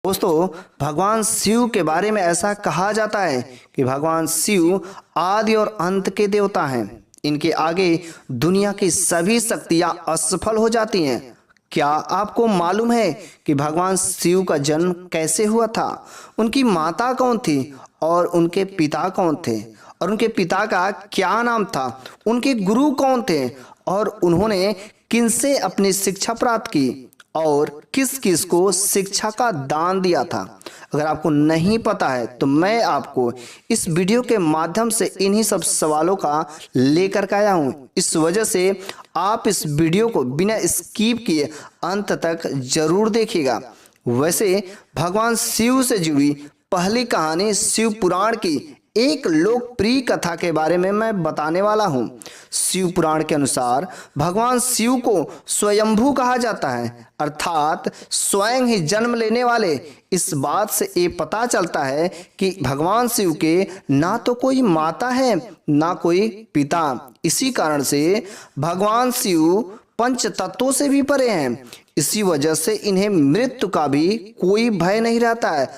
दोस्तों, भगवान शिव के बारे में ऐसा कहा जाता है कि भगवान शिव आदि और अंत के देवता हैं। इनके आगे दुनिया की सभी शक्तियां असफल हो जाती हैं। क्या आपको मालूम है कि भगवान शिव का जन्म कैसे हुआ था? उनकी माता कौन थी और उनके पिता कौन थे? और उनके पिता का क्या नाम था? उनके गुरु कौन थे और उन्होंने किनसे अपनी शिक्षा प्राप्त की और किस किस को शिक्षा का दान दिया था? अगर आपको नहीं पता है तो मैं आपको इस वीडियो के माध्यम से इन्हीं सब सवालों का लेकर के आया हूं। इस वजह से आप इस वीडियो को बिना स्किप किए अंत तक जरूर देखिएगा। वैसे भगवान शिव से जुड़ी पहली कहानी शिव पुराण की एक लोकप्रिय कथा के बारे में मैं बताने वाला हूं। शिव पुराण के अनुसार भगवान शिव को स्वयंभू कहा जाता है, अर्थात स्वयं ही जन्म लेने वाले। इस बात से ये पता चलता है कि भगवान शिव के ना तो कोई माता है ना कोई पिता। इसी कारण से भगवान शिव पंच तत्वों से भी परे हैं। इसी वजह से इन्हें मृत्यु का भी कोई भय नहीं रहता है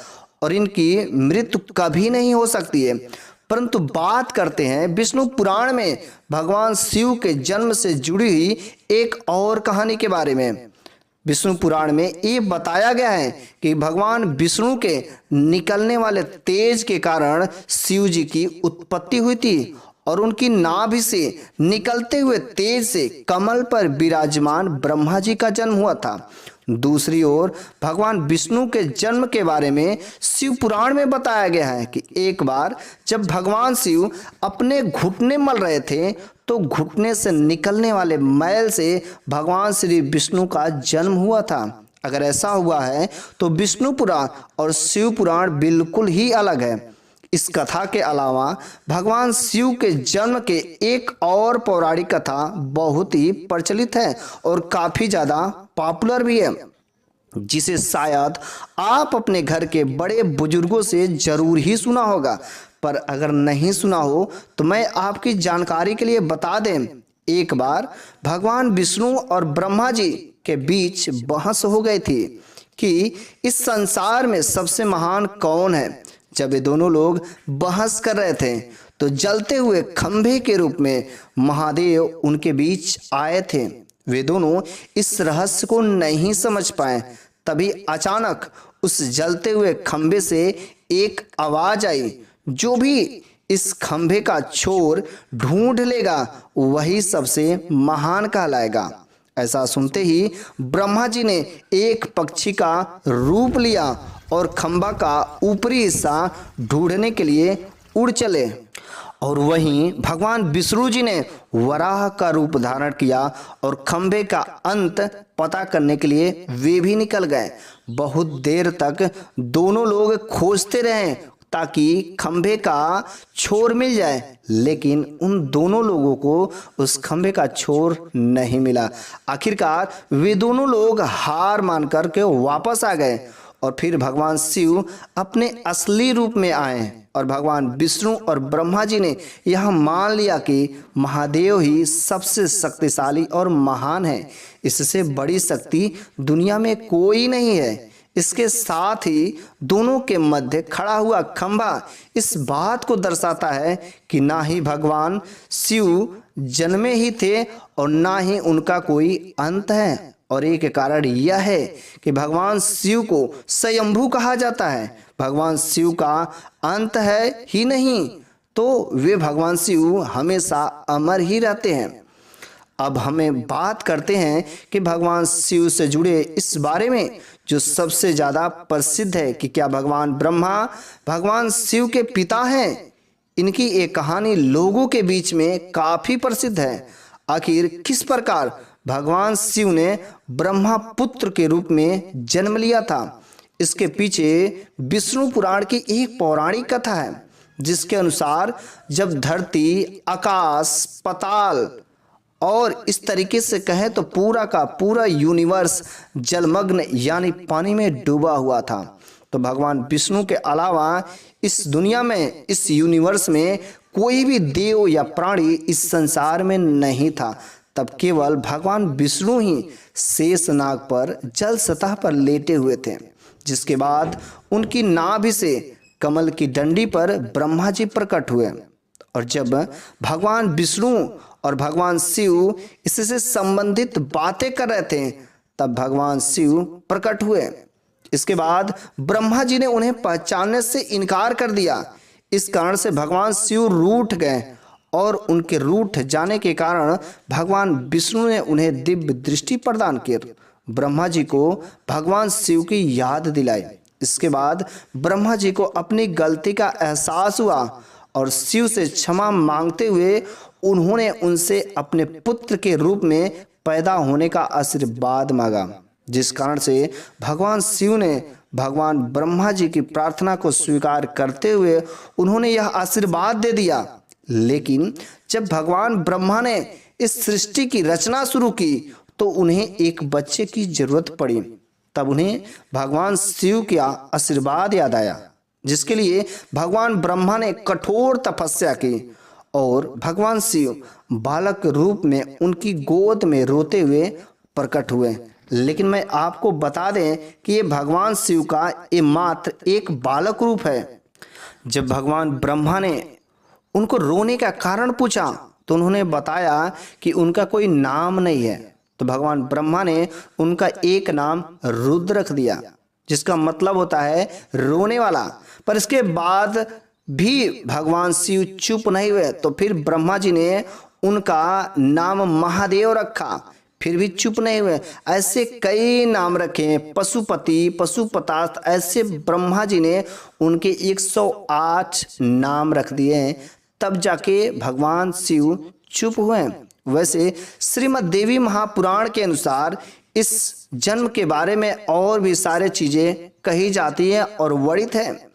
और इनकी मृत्यु कभी नहीं हो सकती है। परंतु बात करते हैं विष्णु पुराण में भगवान शिव के जन्म से जुड़ी हुई एक और कहानी के बारे में। विष्णु पुराण में ये बताया गया है कि भगवान विष्णु के निकलने वाले तेज के कारण शिव जी की उत्पत्ति हुई थी और उनकी नाभि से निकलते हुए तेज से कमल पर विराजमान ब्रह्मा जी का जन्म हुआ था। दूसरी ओर भगवान विष्णु के जन्म के बारे में शिव पुराण में बताया गया है कि एक बार जब भगवान शिव अपने घुटने मल रहे थे तो घुटने से निकलने वाले मैल से भगवान श्री विष्णु का जन्म हुआ था। अगर ऐसा हुआ है तो विष्णु पुराण और शिव पुराण बिल्कुल ही अलग है। इस कथा के अलावा भगवान शिव के जन्म के एक और पौराणिक कथा बहुत ही प्रचलित है और काफी ज्यादा पॉपुलर भी है, जिसे शायद आप अपने घर के बड़े बुजुर्गों से जरूर ही सुना होगा। पर अगर नहीं सुना हो तो मैं आपकी जानकारी के लिए बता दें। एक बार भगवान विष्णु और ब्रह्मा जी के बीच बहस हो गई थी कि इस संसार में सबसे महान कौन है। जब ये दोनों लोग बहस कर रहे थे तो जलते हुए खंभे के रूप में महादेव उनके बीच आए थे। वे दोनों इस रहस्य को नहीं समझ पाए। तभी अचानक उस जलते हुए खंभे से एक आवाज आई, जो भी इस खंभे का छोर ढूंढ लेगा वही सबसे महान कहलाएगा। ऐसा सुनते ही ब्रह्मा जी ने एक पक्षी का रूप लिया और खंभा का ऊपरी हिस्सा ढूंढने के लिए उड़ चले। और वहीं भगवान विष्णु जी ने वराह का रूप धारण किया और खंभे का अंत पता करने के लिए वे भी निकल गए। बहुत देर तक दोनों लोग खोजते रहे ताकि खंभे का छोर मिल जाए, लेकिन उन दोनों लोगों को उस खंभे का छोर नहीं मिला। आखिरकार वे दोनों लोग हार मानकर के वापस आ गए और फिर भगवान शिव अपने असली रूप में आए और भगवान विष्णु और ब्रह्मा जी ने यह मान लिया कि महादेव ही सबसे शक्तिशाली और महान है। इससे बड़ी शक्ति दुनिया में कोई नहीं है। इसके साथ ही दोनों के मध्य खड़ा हुआ खंभा इस बात को दर्शाता है कि ना ही भगवान शिव जन्मे ही थे और ना ही उनका कोई अंत है। और एक कारण यह है कि भगवान शिव को स्वयंभू कहा जाता है। भगवान शिव का अंत है ही नहीं, तो वे भगवान शिव हमेशा अमर ही रहते हैं। अब हमें बात करते हैं कि भगवान शिव से जुड़े इस बारे में जो सबसे ज्यादा प्रसिद्ध है कि क्या भगवान ब्रह्मा भगवान शिव के पिता हैं। इनकी एक कहानी लोगों के बीच में काफी प्रसिद्ध है। आखिर किस प्रकार भगवान शिव ने ब्रह्मा पुत्र के रूप में जन्म लिया था? इसके पीछे विष्णु पुराण की एक पौराणिक कथा है, जिसके अनुसार जब धरती, आकाश, पाताल और इस तरीके से कहें तो पूरा का पूरा यूनिवर्स जलमग्न यानी पानी में डूबा हुआ था, तो भगवान विष्णु के अलावा इस दुनिया में, इस यूनिवर्स में कोई भी देव या प्राणी इस संसार में नहीं था। तब केवल भगवान विष्णु ही शेष नाग पर जल सतह पर लेटे हुए थे। जिसके बाद उनकी नाभि से कमल की डंडी पर ब्रह्मा जी प्रकट हुए। और जब भगवान विष्णु और भगवान शिव इससे संबंधित बातें कर रहे थे तब भगवान शिव प्रकट हुए। इसके बाद ब्रह्मा जी ने उन्हें पहचानने से इनकार कर दिया। इस कारण से भगवान शिव रूठ गए और उनके रूठ जाने के कारण भगवान विष्णु ने उन्हें दिव्य दृष्टि प्रदान कर ब्रह्मा जी को भगवान शिव की याद दिलाई। इसके बाद ब्रह्मा जी को अपनी गलती का एहसास हुआ और शिव से क्षमा मांगते हुए उन्होंने उनसे अपने पुत्र के रूप में पैदा होने का आशीर्वाद मांगा, जिस कारण से भगवान शिव ने भगवान ब्रह्मा जी की प्रार्थना को स्वीकार करते हुए उन्होंने यह आशीर्वाद दे दिया। लेकिन जब भगवान ब्रह्मा ने इस सृष्टि की रचना शुरू की तो उन्हें एक बच्चे की जरूरत पड़ी। तब उन्हें भगवान शिव का आशीर्वाद याद आया, जिसके लिए भगवान ब्रह्मा ने कठोर तपस्या की और भगवान शिव बालक रूप में उनकी गोद में रोते हुए प्रकट हुए। लेकिन मैं आपको बता दें कि ये भगवान शिव का ये मात्र एक बालक रूप है। जब भगवान ब्रह्मा ने उनको रोने का कारण पूछा तो उन्होंने बताया कि उनका कोई नाम नहीं है। तो भगवान ब्रह्मा ने उनका एक नाम रुद्र रख दिया, जिसका मतलब होता है रोने वाला। पर इसके बाद भी भगवान शिव चुप नहीं हुए, तो फिर ब्रह्मा जी ने उनका नाम महादेव रखा, फिर भी चुप नहीं हुए। ऐसे कई नाम रखे, पशुपति, पशुपतास्त्र, ऐसे ब्रह्मा जी ने उनके 108 नाम रख दिए। तब जाके भगवान शिव चुप हुए। वैसे श्रीमद् देवी महापुराण के अनुसार इस जन्म के बारे में और भी सारे चीजें कही जाती है और वर्णित है।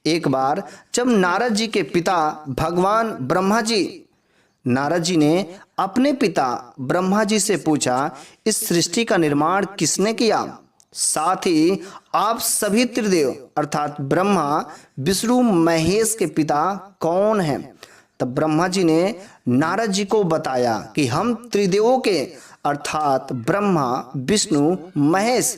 एक बार जब नारद जी के पिता भगवान ब्रह्मा जी, नारद जी ने अपने पिता ब्रह्मा जी से पूछा, इस सृष्टि का निर्माण किसने किया? साथ ही आप सभी त्रिदेव अर्थात ब्रह्मा, विष्णु, महेश के पिता कौन हैं? तब ब्रह्मा जी ने नारद जी को बताया कि हम त्रिदेवों के अर्थात ब्रह्मा, विष्णु, महेश,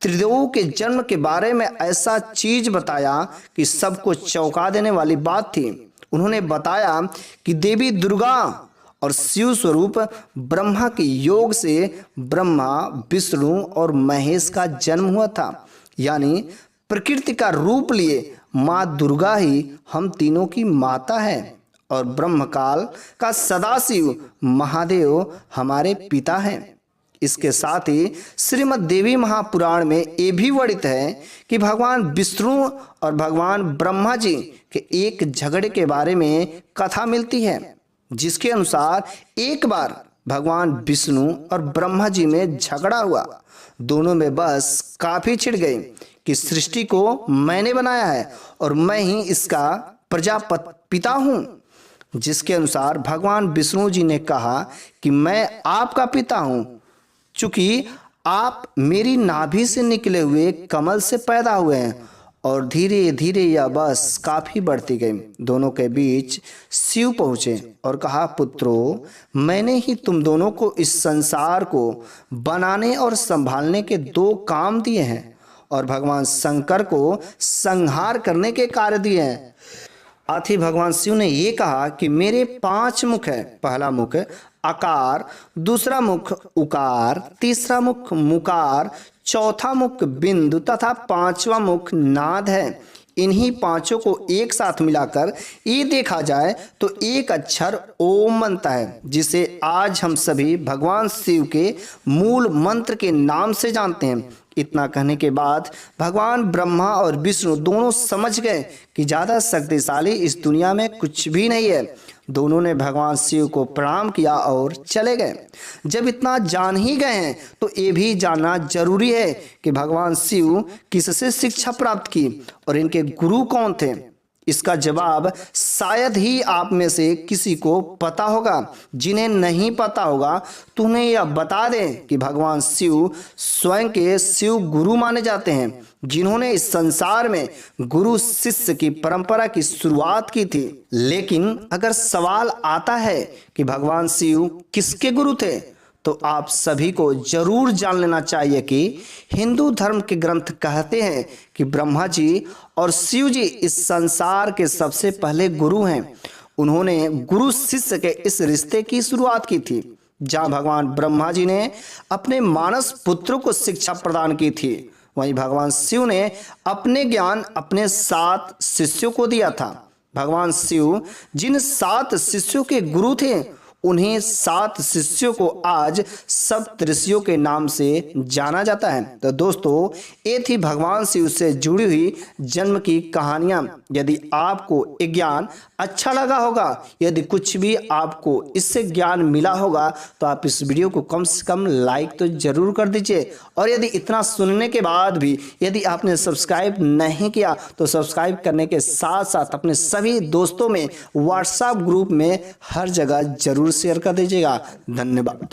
त्रिदेवों के जन्म के बारे में ऐसा चीज बताया कि सबको चौंका देने वाली बात थी। उन्होंने बताया कि देवी दुर्गा और शिव स्वरूप ब्रह्मा के योग से ब्रह्मा, विष्णु और महेश का जन्म हुआ था। यानी प्रकृति का रूप लिए माँ दुर्गा ही हम तीनों की माता है और ब्रह्मकाल का सदाशिव महादेव हमारे पिता हैं। इसके साथ ही श्रीमद् देवी महापुराण में ये भी वर्णित है कि भगवान विष्णु और भगवान ब्रह्मा जी के एक झगड़े के बारे में कथा मिलती है, जिसके अनुसार एक बार भगवान विष्णु और ब्रह्मा जी में झगड़ा हुआ। दोनों में बस काफी छिड़ गई कि सृष्टि को मैंने बनाया है और मैं ही इसका प्रजापति पिता हूँ, जिसके अनुसार भगवान विष्णु जी ने कहा कि मैं आपका पिता हूँ, चूंकि आप मेरी नाभि से निकले हुए कमल से पैदा हुए हैं। और धीरे धीरे यह बस काफी बढ़ती गई। दोनों के बीच शिव पहुंचे और कहा, पुत्रों, मैंने ही तुम दोनों को इस संसार को बनाने और संभालने के 2 काम दिए हैं और भगवान शंकर को संहार करने के कार्य दिए हैं। साथ ही भगवान शिव ने ये कहा कि मेरे 5 मुख है। पहला मुख आकार, दूसरा मुख उकार, तीसरा मुख मुकार, चौथा मुख बिंदु तथा 5वां मुख नाद है। इन्हीं 5 को एक साथ मिलाकर ये देखा जाए तो एक अक्षर ओम बनता है, जिसे आज हम सभी भगवान शिव के मूल मंत्र के नाम से जानते हैं। इतना कहने के बाद भगवान ब्रह्मा और विष्णु दोनों समझ गए कि ज्यादा शक्तिशाली इस दुनिया में कुछ भी नहीं है। दोनों ने भगवान शिव को प्रणाम किया और चले गए। जब इतना जान ही गए हैं तो ये भी जानना जरूरी है कि भगवान शिव किससे शिक्षा प्राप्त की और इनके गुरु कौन थे। इसका जवाब शायद ही आप में से किसी को पता होगा। जिन्हें नहीं पता होगा तो उन्हें यह बता दें कि भगवान शिव स्वयं के शिव गुरु माने जाते हैं, जिन्होंने इस संसार में गुरु शिष्य की परंपरा की शुरुआत की थी। लेकिन अगर सवाल आता है कि भगवान शिव किसके गुरु थे, तो आप सभी को जरूर जान लेना चाहिए कि हिंदू धर्म के ग्रंथ कहते हैं कि ब्रह्मा जी और शिव जी इस संसार के सबसे पहले गुरु हैं। उन्होंने गुरु शिष्य के इस रिश्ते की शुरुआत की थी, जहां भगवान ब्रह्मा जी ने अपने मानस पुत्र को शिक्षा प्रदान की थी, वहीं भगवान शिव ने अपने ज्ञान अपने 7 शिष्यों को दिया था। भगवान शिव जिन 7 शिष्यों के गुरु थे, उन्हें 7 शिष्यों को आज सप्तऋषियों के नाम से जाना जाता है। तो दोस्तों, ये थी भगवान शिव से जुड़ी हुई जन्म की कहानियां। यदि आपको ये ज्ञान अच्छा लगा होगा, यदि कुछ भी आपको इससे ज्ञान मिला होगा, तो आप इस वीडियो को कम से कम लाइक तो जरूर कर दीजिए। और यदि इतना सुनने के बाद भी यदि आपने सब्सक्राइब नहीं किया, तो सब्सक्राइब करने के साथ साथ अपने सभी दोस्तों में, व्हाट्सएप ग्रुप में, हर जगह जरूर शेयर कर दीजिएगा। धन्यवाद।